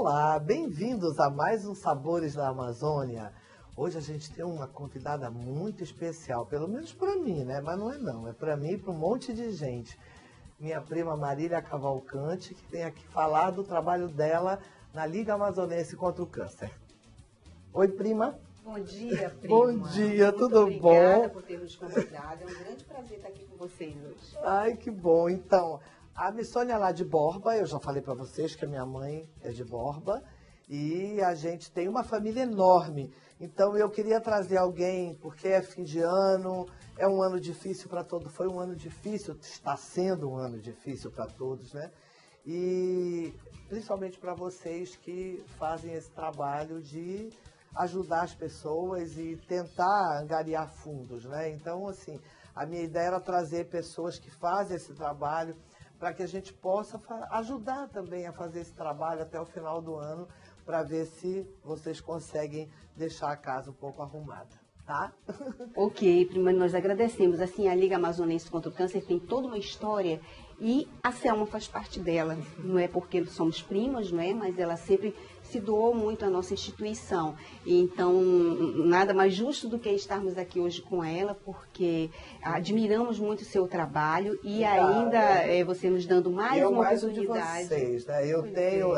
Olá, bem-vindos a mais um Sabores da Amazônia. Hoje a gente tem uma convidada muito especial, pelo menos para mim, né? Mas não, é para mim e para um monte de gente. Minha prima Marília Cavalcante, que vem aqui falar do trabalho dela na Liga Amazonense contra o Câncer. Oi, prima. Bom dia, prima. Bom dia, muito tudo bom? Obrigada por ter nos convidado. É um grande prazer estar aqui com vocês hoje. Ai, que bom. Então, a Missônia é lá de Borba, eu já falei para vocês que a minha mãe é de Borba, e a gente tem uma família enorme. Então, eu queria trazer alguém, porque é fim de ano, é um ano difícil para todos, foi um ano difícil, está sendo um ano difícil para todos, né? E principalmente para vocês que fazem esse trabalho de ajudar as pessoas e tentar angariar fundos, né? Então, assim, a minha ideia era trazer pessoas que fazem esse trabalho para que a gente possa ajudar também a fazer esse trabalho até o final do ano, para ver se vocês conseguem deixar a casa um pouco arrumada, tá? Ok, prima, nós agradecemos. Assim, a Liga Amazonense contra o Câncer tem toda uma história e a Selma faz parte dela. Não é porque somos primas, não é? Mas ela sempre se doou muito à nossa instituição. E então, nada mais justo do que estarmos aqui hoje com ela, porque admiramos muito o seu trabalho e ainda você nos dando mais uma oportunidade. De vocês, né?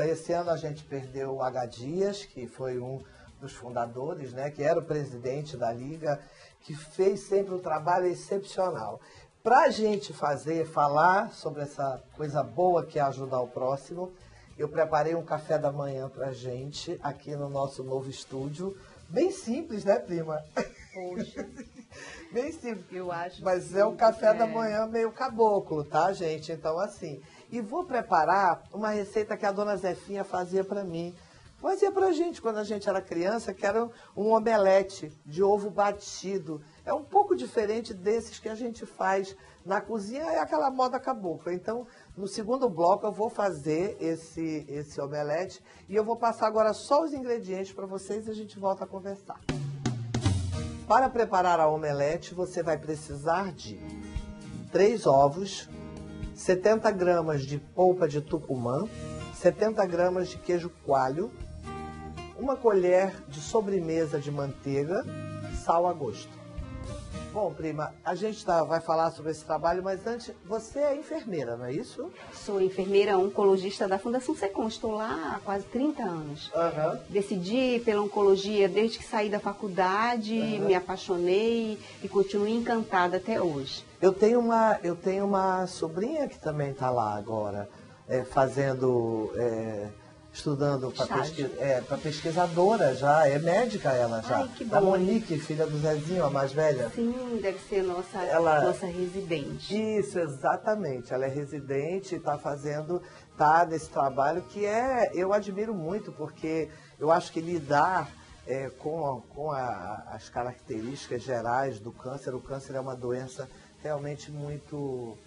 Esse ano a gente perdeu o H. Dias, que foi um dos fundadores, né? Que era o presidente da Liga, que fez sempre um trabalho excepcional. Para a gente falar sobre essa coisa boa que é ajudar o próximo, eu preparei um café da manhã pra gente aqui no nosso novo estúdio. Bem simples, né, prima? Poxa. Bem simples. Eu acho. Mas é um café da manhã meio caboclo, tá, gente? Então, assim. E vou preparar uma receita que a dona Zefinha fazia pra mim. Fazia pra gente quando a gente era criança, que era um omelete de ovo batido. É um pouco diferente desses que a gente faz na cozinha, é aquela moda cabocla. Então, no segundo bloco eu vou fazer esse omelete e eu vou passar agora só os ingredientes para vocês e a gente volta a conversar. Para preparar a omelete, você vai precisar de 3 ovos, 70 gramas de polpa de tucumã, 70 gramas de queijo coalho, 1 colher de sobremesa de manteiga, sal a gosto. Bom, prima, a gente vai falar sobre esse trabalho, mas antes, você é enfermeira, não é isso? Sou enfermeira oncologista da Fundação Secom, estou lá há quase 30 anos. Uhum. Decidi pela oncologia desde que saí da faculdade, me apaixonei e continuo encantada até hoje. Eu tenho uma sobrinha que também está lá agora, estudando para pesquisadora já, é médica ela já. Ai, que bom. A Monique, filha do Zezinho, a mais velha. Sim, deve ser nossa residente. Isso, exatamente. Ela é residente e está nesse trabalho que eu admiro muito, porque eu acho que lidar com as características gerais do câncer, o câncer é uma doença realmente muito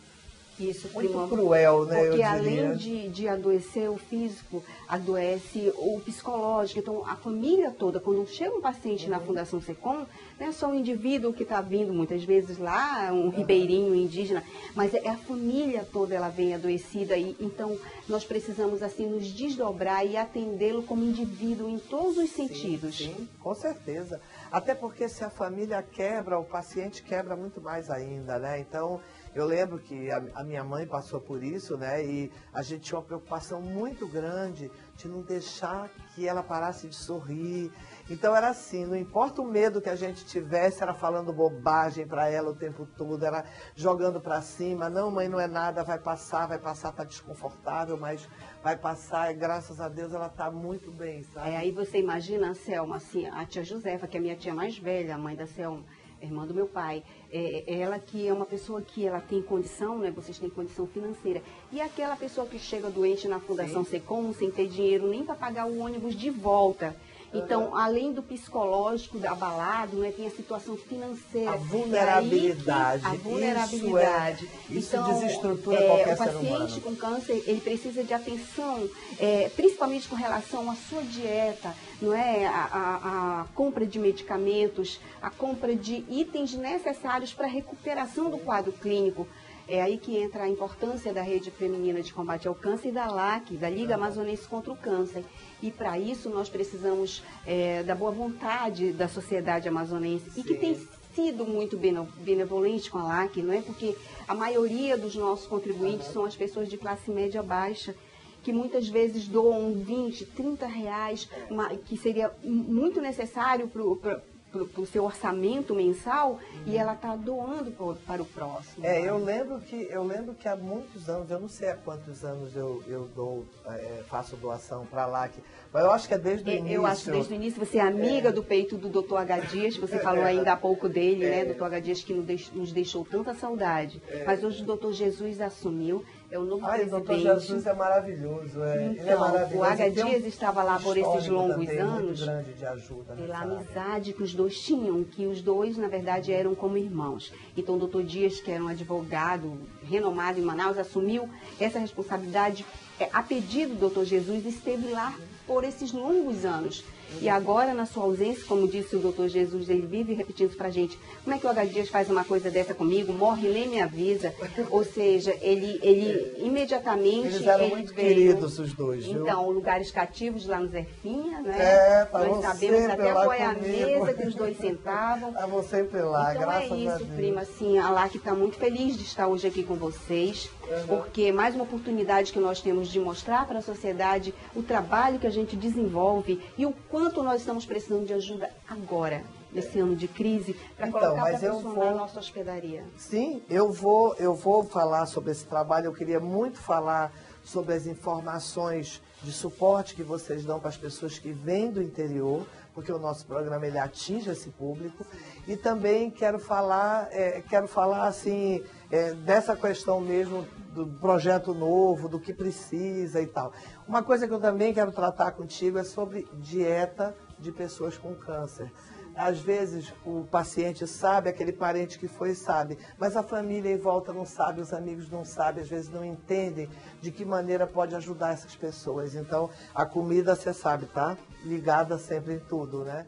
cruel, né? Porque além de adoecer o físico, adoece o psicológico. Então, a família toda, quando chega um paciente na Fundação Secom, não é só o indivíduo que está vindo, muitas vezes lá, um ribeirinho indígena, mas é a família toda, ela vem adoecida. E, então, nós precisamos, assim, nos desdobrar e atendê-lo como indivíduo em todos os sentidos. Sim, com certeza. Até porque se a família quebra, o paciente quebra muito mais ainda, né? Então, eu lembro que a minha mãe passou por isso, né? E a gente tinha uma preocupação muito grande de não deixar que ela parasse de sorrir. Então era assim, não importa o medo que a gente tivesse, era falando bobagem para ela o tempo todo, era jogando para cima. Não, mãe, não é nada, vai passar, tá desconfortável, mas vai passar. E graças a Deus ela está muito bem, sabe? Aí você imagina a Selma, assim, a tia Josefa, que é a minha tia mais velha, a mãe da Selma, irmã do meu pai, ela que é uma pessoa que ela tem condição, né? Vocês têm condição financeira. E aquela pessoa que chega doente na Fundação Secom, sem ter dinheiro nem para pagar o ônibus de volta. Então, além do psicológico abalado, né, tem a situação financeira. A vulnerabilidade. A vulnerabilidade. Isso então, desestrutura qualquer ser humano. O paciente com câncer, ele precisa de atenção, principalmente com relação à sua dieta, não é? A compra de medicamentos, a compra de itens necessários para a recuperação do quadro clínico. É aí que entra a importância da Rede Feminina de Combate ao Câncer e da LAC, da Liga Amazonense contra o Câncer. E para isso nós precisamos da boa vontade da sociedade amazonense. Sim. E que tem sido muito benevolente com a LAC, não é? Porque a maioria dos nossos contribuintes são as pessoas de classe média baixa, que muitas vezes doam 20, 30 reais, que seria muito necessário para o seu orçamento mensal, e ela está doando para o próximo. Eu lembro que há muitos anos, eu não sei há quantos anos eu faço doação para a LAC, mas eu acho que é desde o início. Eu acho que desde o início. Você é amiga do peito do Dr. H. Dias, você falou ainda há pouco dele, né? Dr. H. Dias, que nos deixou tanta saudade. Mas hoje o Dr. Jesus assumiu, é o novo presidente. O Dr. Jesus é maravilhoso. Então, ele é maravilhoso. O H. Dias estava lá por esses longos anos, muito grande de ajuda, pela amizade que os dois tinham, que os dois, na verdade, eram como irmãos. Então, o Dr. Dias, que era um advogado renomado em Manaus, assumiu essa responsabilidade a pedido do Dr. Jesus, esteve lá por esses longos anos. E agora, na sua ausência, como disse o Dr. Jesus, ele vive repetindo para a gente, como é que o H. Dias faz uma coisa dessa comigo, morre, nem me avisa. Ou seja, ele imediatamente... Eles eram muito queridos, os dois, viu? Então, lugares cativos lá no Zefinha, né? Nós sabemos até qual é a mesa que os dois sentavam. Estavam sempre lá, então, graças a Deus. Então é isso, prima, assim, a LAC está muito feliz de estar hoje aqui com vocês, porque mais uma oportunidade que nós temos de mostrar para a sociedade o trabalho que a gente desenvolve e o quanto nós estamos precisando de ajuda agora, nesse ano de crise, para colocar para funcionar a nossa hospedaria. Sim, eu vou falar sobre esse trabalho. Eu queria muito falar sobre as informações de suporte que vocês dão para as pessoas que vêm do interior, porque o nosso programa ele atinge esse público. E também quero falar assim, dessa questão mesmo do projeto novo, do que precisa e tal. Uma coisa que eu também quero tratar contigo é sobre dieta de pessoas com câncer. Às vezes o paciente sabe, aquele parente que foi sabe, mas a família em volta não sabe, os amigos não sabem, às vezes não entendem de que maneira pode ajudar essas pessoas. Então, a comida, você sabe, tá? Ligada sempre em tudo, né?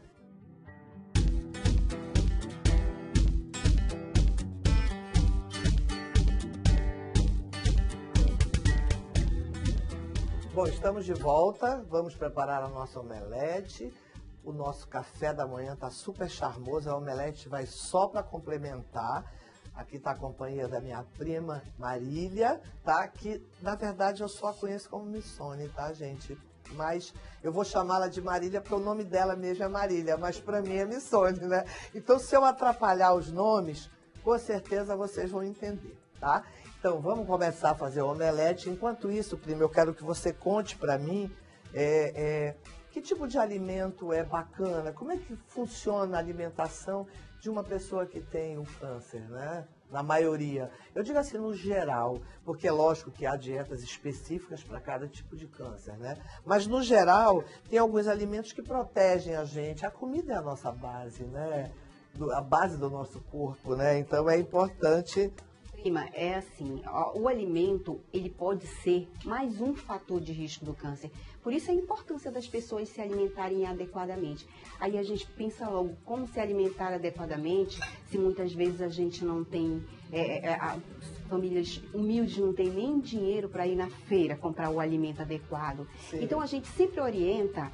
Bom, estamos de volta, vamos preparar a nossa omelete. O nosso café da manhã está super charmoso, a omelete vai só para complementar. Aqui está a companhia da minha prima Marília, tá? Que, na verdade, eu só a conheço como Missone, tá, gente? Mas eu vou chamá-la de Marília porque o nome dela mesmo é Marília, mas para mim é Missone, né? Então, se eu atrapalhar os nomes, com certeza vocês vão entender, tá? Então, vamos começar a fazer o omelete. Enquanto isso, prima, eu quero que você conte para mim que tipo de alimento é bacana, como é que funciona a alimentação de uma pessoa que tem o câncer, né? Na maioria. Eu digo assim, no geral, porque é lógico que há dietas específicas para cada tipo de câncer, né? Mas, no geral, tem alguns alimentos que protegem a gente. A comida é a nossa base, né? A base do nosso corpo, né? Então, é importante... Prima, é assim, o alimento, ele pode ser mais um fator de risco do câncer. Por isso a importância das pessoas se alimentarem adequadamente. Aí a gente pensa logo, como se alimentar adequadamente, se muitas vezes a gente não tem, famílias humildes não têm nem dinheiro para ir na feira comprar o alimento adequado. Sim. Então a gente sempre orienta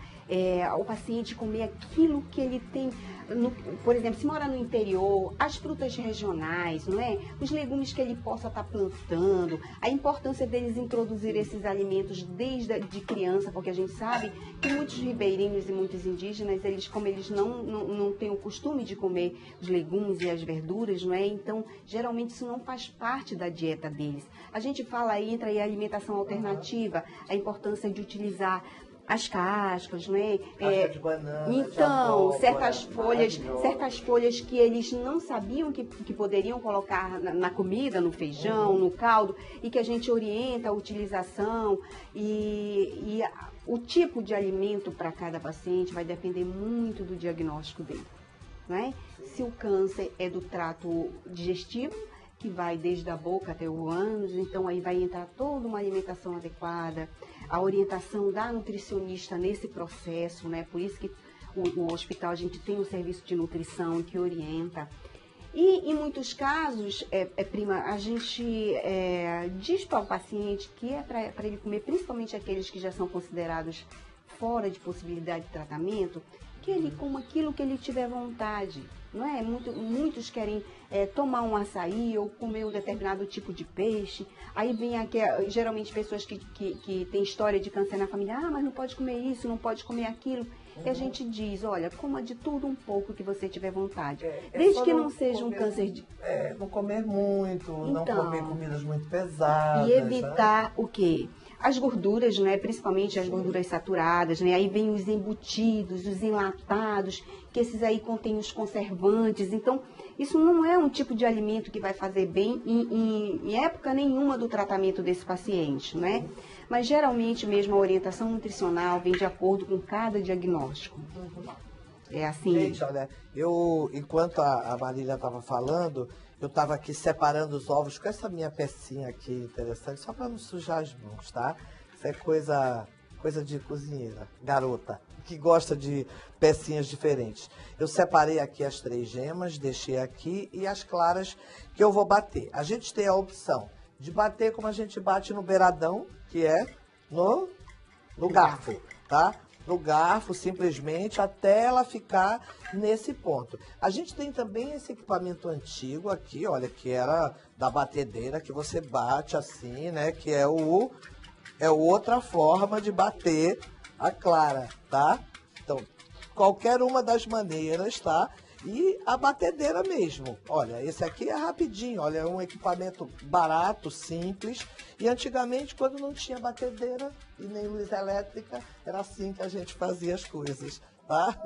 o paciente comer aquilo que ele tem, por exemplo, se mora no interior, as frutas regionais, não é? Os legumes que ele possa estar plantando, a importância deles introduzir esses alimentos desde de criança, porque a gente sabe que muitos ribeirinhos e muitos indígenas, como eles não têm o costume de comer os legumes e as verduras, não é? Então, geralmente isso não faz parte da dieta deles. A gente fala aí, entra aí a alimentação alternativa, a importância de utilizar as cascas, não é? Casca de banana, então, certas folhas que eles não sabiam que poderiam colocar na comida, no feijão, no caldo, e que a gente orienta a utilização e o tipo de alimento para cada paciente vai depender muito do diagnóstico dele, não é? Se o câncer é do trato digestivo, que vai desde a boca até o ânus, então aí vai entrar toda uma alimentação adequada, a orientação da nutricionista nesse processo, né? Por isso que o hospital, a gente tem um serviço de nutrição que orienta. E em muitos casos, prima, a gente diz para o paciente que é para ele comer, principalmente aqueles que já são considerados fora de possibilidade de tratamento, que ele coma aquilo que ele tiver vontade. Não é? Muitos querem tomar um açaí ou comer um determinado tipo de peixe. Aí vem aqui, geralmente pessoas que têm história de câncer na família, mas não pode comer isso, não pode comer aquilo. E a gente diz, olha, coma de tudo um pouco que você tiver vontade. Desde que não seja um câncer de... não comer muito, não Então, comer comidas muito pesadas. E evitar o quê? As gorduras, né? Principalmente as gorduras saturadas, né? Aí vem os embutidos, os enlatados, que esses aí contêm os conservantes. Então, isso não é um tipo de alimento que vai fazer bem em época nenhuma do tratamento desse paciente, né? Mas geralmente mesmo a orientação nutricional vem de acordo com cada diagnóstico. É assim. Gente, olha, enquanto a Marília estava falando, eu estava aqui separando os ovos com essa minha pecinha aqui interessante, só para não sujar as mãos, tá? Isso é coisa de cozinheira, garota, que gosta de pecinhas diferentes. Eu separei aqui as 3 gemas, deixei aqui, e as claras que eu vou bater. A gente tem a opção de bater como a gente bate no beiradão, que é no garfo, tá? No garfo, simplesmente, até ela ficar nesse ponto. A gente tem também esse equipamento antigo aqui, olha, que era da batedeira, que você bate assim, né? Que é outra forma de bater a clara, tá? Então, qualquer uma das maneiras, tá? E a batedeira mesmo. Olha, esse aqui é rapidinho, olha, é um equipamento barato, simples. E antigamente, quando não tinha batedeira e nem luz elétrica, era assim que a gente fazia as coisas, tá?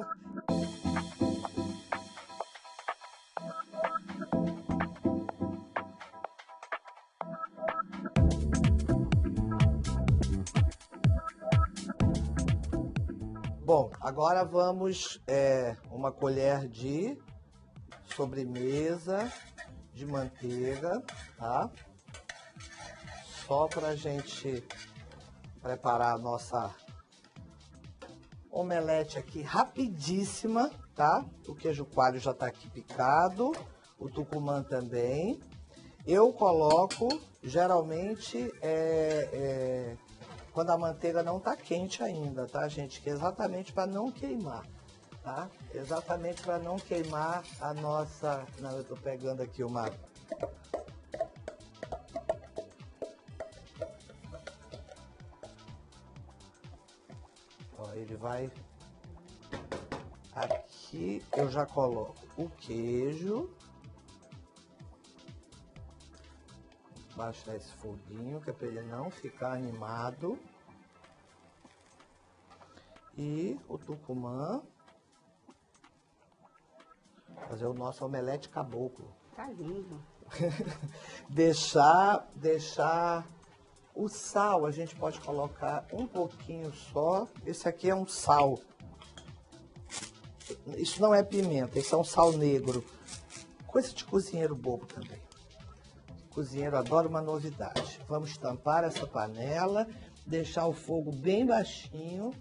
Bom, agora vamos uma colher de sobremesa de manteiga, tá? Só para a gente preparar a nossa omelete aqui rapidíssima, tá? O queijo coalho já está aqui picado, o tucumã também. Eu coloco, geralmente, quando a manteiga não está quente ainda, tá, gente? Que é exatamente para não queimar, tá? Exatamente para não queimar a nossa... Não, eu estou pegando aqui uma... Ó, ele vai... Aqui eu já coloco o queijo. Baixar esse foguinho, que é para ele não ficar animado. E o tucumã. Fazer o nosso omelete caboclo. Tá lindo. deixar o sal, a gente pode colocar um pouquinho só. Esse aqui é um sal. Isso não é pimenta, isso é um sal negro. Coisa de cozinheiro bobo também. Cozinheiro adora uma novidade. Vamos tampar essa panela, deixar o fogo bem baixinho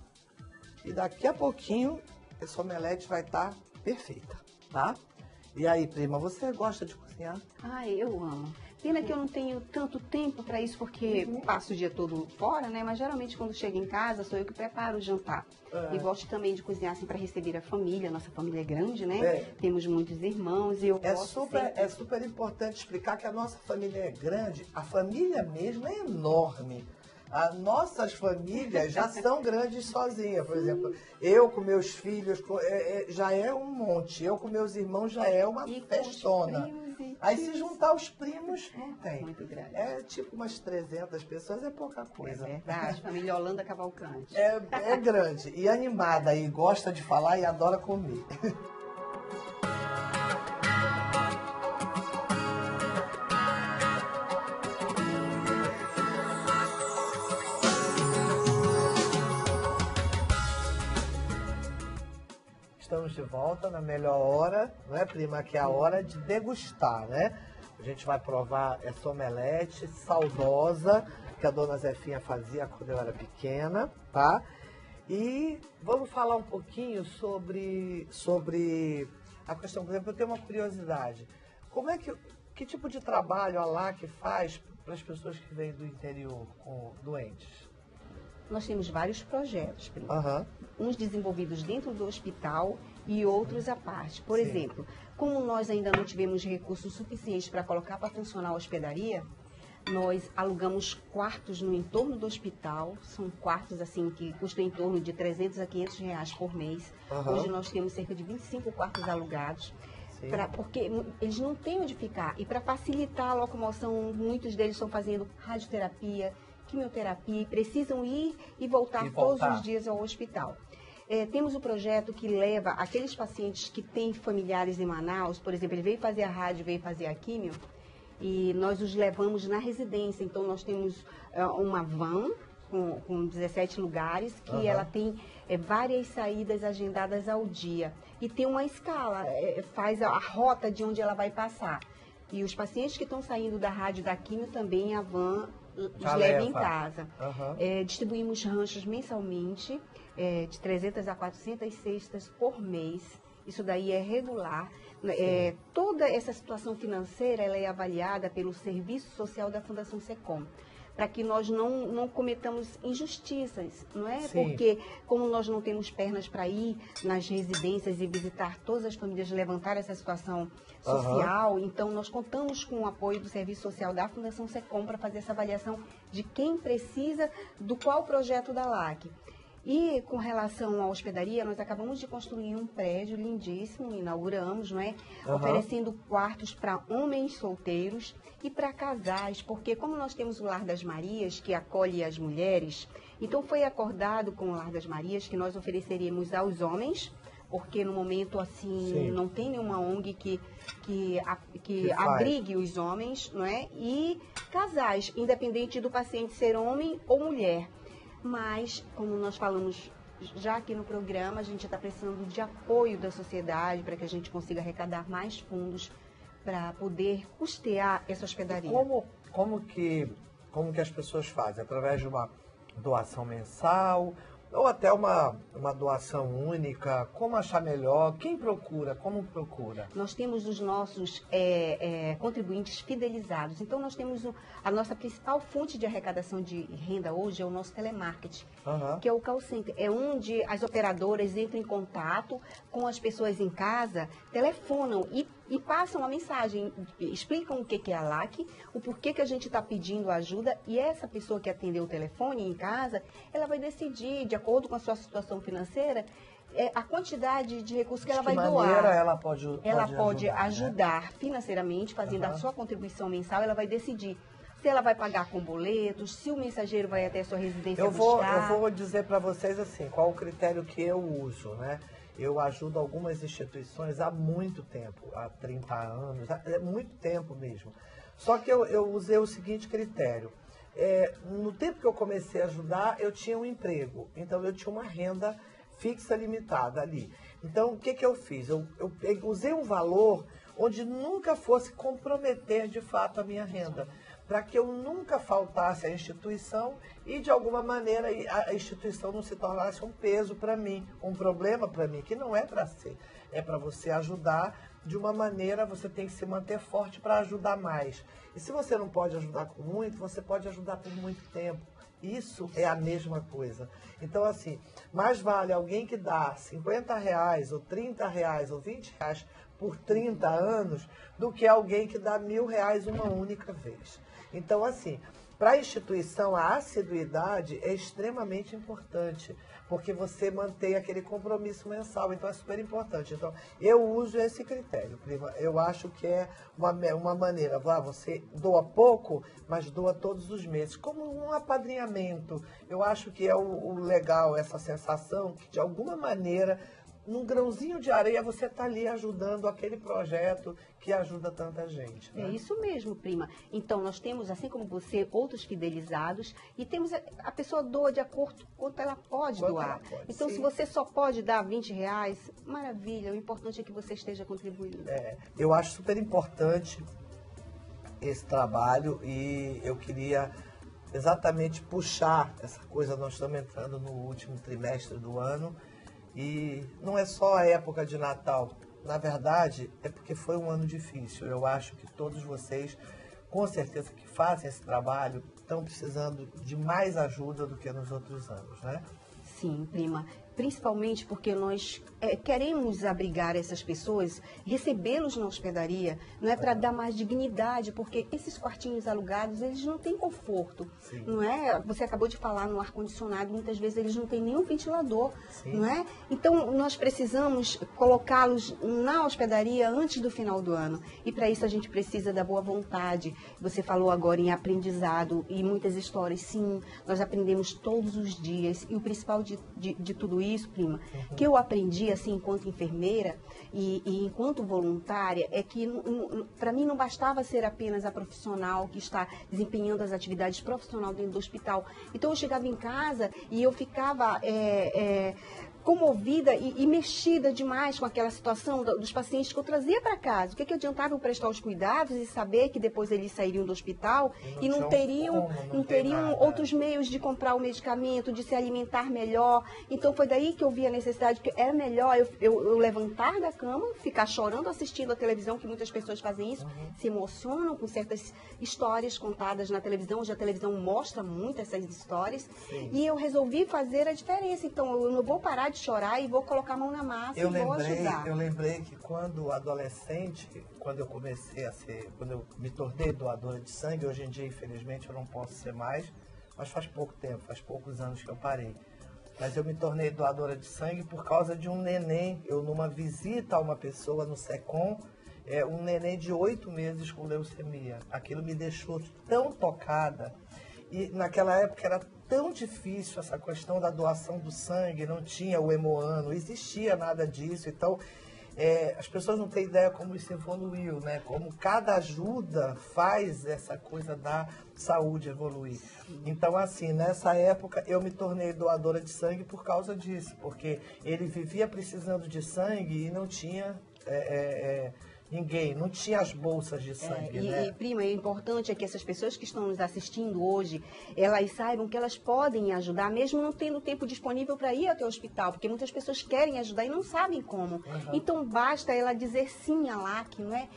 e daqui a pouquinho essa omelete vai estar perfeita, tá? E aí, prima, você gosta de cozinhar? Ai, eu amo. Pena que eu não tenho tanto tempo para isso, porque passo o dia todo fora, né? Mas geralmente quando chego em casa, sou eu que preparo o jantar. E gosto também de cozinhar assim para receber a família. Nossa família é grande, né? Temos muitos irmãos e eu gosto É super importante explicar que a nossa família é grande. A família mesmo é enorme. As nossas famílias já são grandes sozinhas. Por exemplo, eu com meus filhos já é um monte. Eu com meus irmãos já é uma festona. Aí se juntar os primos, não tem. Muito grande. É tipo umas 300 pessoas, é pouca coisa. É verdade, família Holanda Cavalcante. É grande e animada e gosta de falar e adora comer. Estamos de volta na melhor hora, não é, prima? Que é a hora de degustar, né? A gente vai provar essa omelete saudosa que a dona Zefinha fazia quando eu era pequena, tá? E vamos falar um pouquinho sobre a questão, por exemplo, eu tenho uma curiosidade. Que tipo de trabalho a LAC faz para as pessoas que vêm do interior com doentes? Nós temos vários projetos, primo. Aham. Uns desenvolvidos dentro do hospital e outros à parte. Por Sim. exemplo, como nós ainda não tivemos recursos suficientes para colocar para funcionar a hospedaria, nós alugamos quartos no entorno do hospital. São quartos assim que custam em torno de 300 a 500 reais por mês. Aham. Hoje nós temos cerca de 25 quartos alugados. Sim. Porque eles não têm onde ficar. E para facilitar a locomoção, muitos deles estão fazendo radioterapia, quimioterapia, e precisam ir e voltar todos os dias ao hospital. Temos um projeto que leva aqueles pacientes que têm familiares em Manaus, por exemplo, ele veio fazer a rádio, veio fazer a quimio, e nós os levamos na residência. Então, nós temos uma van com 17 lugares, que ela tem várias saídas agendadas ao dia. E tem uma escala, faz a rota de onde ela vai passar. E os pacientes que estão saindo da rádio da quimio também a van os leva em casa. Distribuímos ranchos mensalmente, de 300 a 400 cestas por mês. Isso daí é regular. Toda essa situação financeira ela é avaliada pelo Serviço Social da Fundação SECOM, para que nós não cometamos injustiças, não é? Sim. Porque como nós não temos pernas para ir nas residências e visitar todas as famílias, levantar essa situação social, então nós contamos com o apoio do Serviço Social da Fundação SECOM para fazer essa avaliação de quem precisa do qual projeto da LAC. E com relação à hospedaria, nós acabamos de construir um prédio lindíssimo, inauguramos, não é? Oferecendo quartos para homens solteiros e para casais, porque como nós temos o Lar das Marias, que acolhe as mulheres, então foi acordado com o Lar das Marias que nós ofereceríamos aos homens, porque no momento assim Sim. não tem nenhuma ONG que abrigue os homens, não é? E casais, independente do paciente ser homem ou mulher. Mas, como nós falamos já aqui no programa, a gente está precisando de apoio da sociedade para que a gente consiga arrecadar mais fundos para poder custear essa hospedaria. Como que as pessoas fazem? Através de uma doação mensal ou até uma doação única? Como achar melhor? Quem procura? Como procura? Nós temos os nossos contribuintes fidelizados. Então, nós temos a nossa principal fonte de arrecadação de renda hoje é o nosso telemarketing, que é o call center. É onde as operadoras entram em contato com as pessoas em casa, telefonam e passam a mensagem, explicam o que é a LAC, o porquê que a gente está pedindo ajuda, e essa pessoa que atendeu o telefone em casa, ela vai decidir, de acordo com a sua situação financeira, a quantidade de recursos que ela vai doar. Ela pode ajudar financeiramente, fazendo a sua contribuição mensal, ela vai decidir se ela vai pagar com boletos, se o mensageiro vai até a sua residência buscar. Eu vou dizer para vocês assim, qual o critério que eu uso, né? Eu ajudo algumas instituições há muito tempo, há 30 anos, é muito tempo mesmo. Só que eu usei o seguinte critério. No tempo que eu comecei a ajudar, eu tinha um emprego. Então, eu tinha uma renda fixa limitada ali. Então, o que eu fiz? Eu usei um valor onde nunca fosse comprometer, de fato, a minha renda, para que eu nunca faltasse à instituição e, de alguma maneira, a instituição não se tornasse um peso para mim, um problema para mim, que não é para ser. É para você ajudar de uma maneira, você tem que se manter forte para ajudar mais. E se você não pode ajudar com muito, você pode ajudar por muito tempo. Isso é a mesma coisa. Então, assim, mais vale alguém que dá 50 reais, ou 30 reais, ou 20 reais por 30 anos, do que alguém que dá 1.000 reais uma única vez. Então, assim, para a instituição, a assiduidade é extremamente importante, porque você mantém aquele compromisso mensal, então é super importante. Então, eu uso esse critério, prima. Eu acho que é uma maneira, você doa pouco, mas doa todos os meses, como um apadrinhamento. Eu acho que é o legal, essa sensação, que de alguma maneira, num grãozinho de areia, você está ali ajudando aquele projeto que ajuda tanta gente. Né? É isso mesmo, prima. Então, nós temos, assim como você, outros fidelizados, e temos a pessoa doa de acordo com quanto ela pode doar. Então, sim, se você só pode dar 20 reais, maravilha, o importante é que você esteja contribuindo. Eu acho super importante esse trabalho e eu queria exatamente puxar essa coisa. Nós estamos entrando no último trimestre do ano, e não é só a época de Natal na verdade, é porque foi um ano difícil. Eu acho que todos vocês, com certeza, que fazem esse trabalho, estão precisando de mais ajuda do que nos outros anos, né? Sim, prima. Principalmente porque nós queremos abrigar essas pessoas, recebê-los na hospedaria, não é para dar mais dignidade, porque esses quartinhos alugados, eles não têm conforto, Sim. não é? Você acabou de falar no ar-condicionado, muitas vezes eles não têm nenhum ventilador, Sim. não é? Então, nós precisamos colocá-los na hospedaria antes do final do ano, e para isso a gente precisa da boa vontade. Você falou agora em aprendizado e muitas histórias, sim, nós aprendemos todos os dias, e o principal de tudo isso, prima, que eu aprendi assim enquanto enfermeira e enquanto voluntária é que para mim não bastava ser apenas a profissional que está desempenhando as atividades profissionais dentro do hospital. Então eu chegava em casa e eu ficava comovida e mexida demais com aquela situação dos pacientes que eu trazia para casa. O que adiantava eu prestar os cuidados e saber que depois eles sairiam do hospital e não teriam outros meios de comprar o medicamento, de se alimentar melhor. Então foi daí que eu vi a necessidade, que era melhor eu levantar da cama, ficar chorando assistindo a televisão, que muitas pessoas fazem isso, se emocionam com certas histórias contadas na televisão. Hoje a televisão mostra muito essas histórias. Sim. E eu resolvi fazer a diferença. Então eu não vou parar de chorar e vou colocar a mão na massa vou ajudar. Eu lembrei que quando adolescente, quando eu me tornei doadora de sangue, hoje em dia, infelizmente, eu não posso ser mais, mas faz pouco tempo, faz poucos anos que eu parei. Mas eu me tornei doadora de sangue por causa de um neném, eu numa visita a uma pessoa no SECOM, um neném de 8 meses com leucemia. Aquilo me deixou tão tocada. E naquela época era tão difícil essa questão da doação do sangue, não tinha o Hemoan, não existia nada disso. Então, as pessoas não têm ideia como isso evoluiu, né? Como cada ajuda faz essa coisa da saúde evoluir. Então, assim, nessa época eu me tornei doadora de sangue por causa disso, porque ele vivia precisando de sangue e não tinha... ninguém, não tinha as bolsas de sangue, né? E, prima, o importante é que essas pessoas que estão nos assistindo hoje, elas saibam que elas podem ajudar, mesmo não tendo tempo disponível para ir até o hospital, porque muitas pessoas querem ajudar e não sabem como. Uhum. Então, basta ela dizer sim à LAC, não é?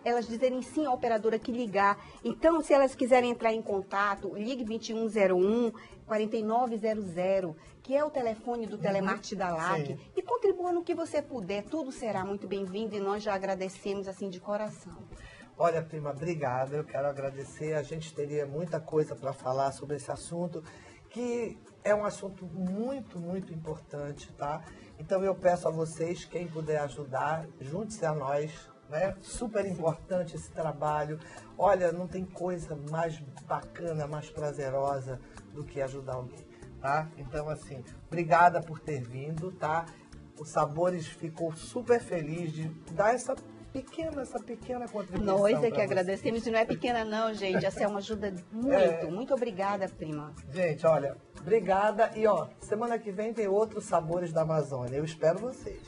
Elas dizerem sim à operadora que ligar. Então, se elas quiserem entrar em contato, ligue 2101 4900, que é o telefone do telemarketing da LAC, sim. E contribua no que você puder, tudo será muito bem-vindo e nós já agradecemos assim de coração. Olha, prima, obrigada, eu quero agradecer, a gente teria muita coisa para falar sobre esse assunto, que é um assunto muito, muito importante, tá? Então eu peço a vocês, quem puder ajudar, junte-se a nós, né? Super importante esse trabalho. Olha, não tem coisa mais bacana, mais prazerosa do que ajudar alguém, tá? Então, assim, obrigada por ter vindo, tá? O Sabores ficou super feliz de dar essa pequena contribuição. Nós é que agradecemos, e não é pequena não, gente, essa é uma ajuda muito obrigada, prima. Gente, olha, obrigada e ó, semana que vem tem outros Sabores da Amazônia, eu espero vocês.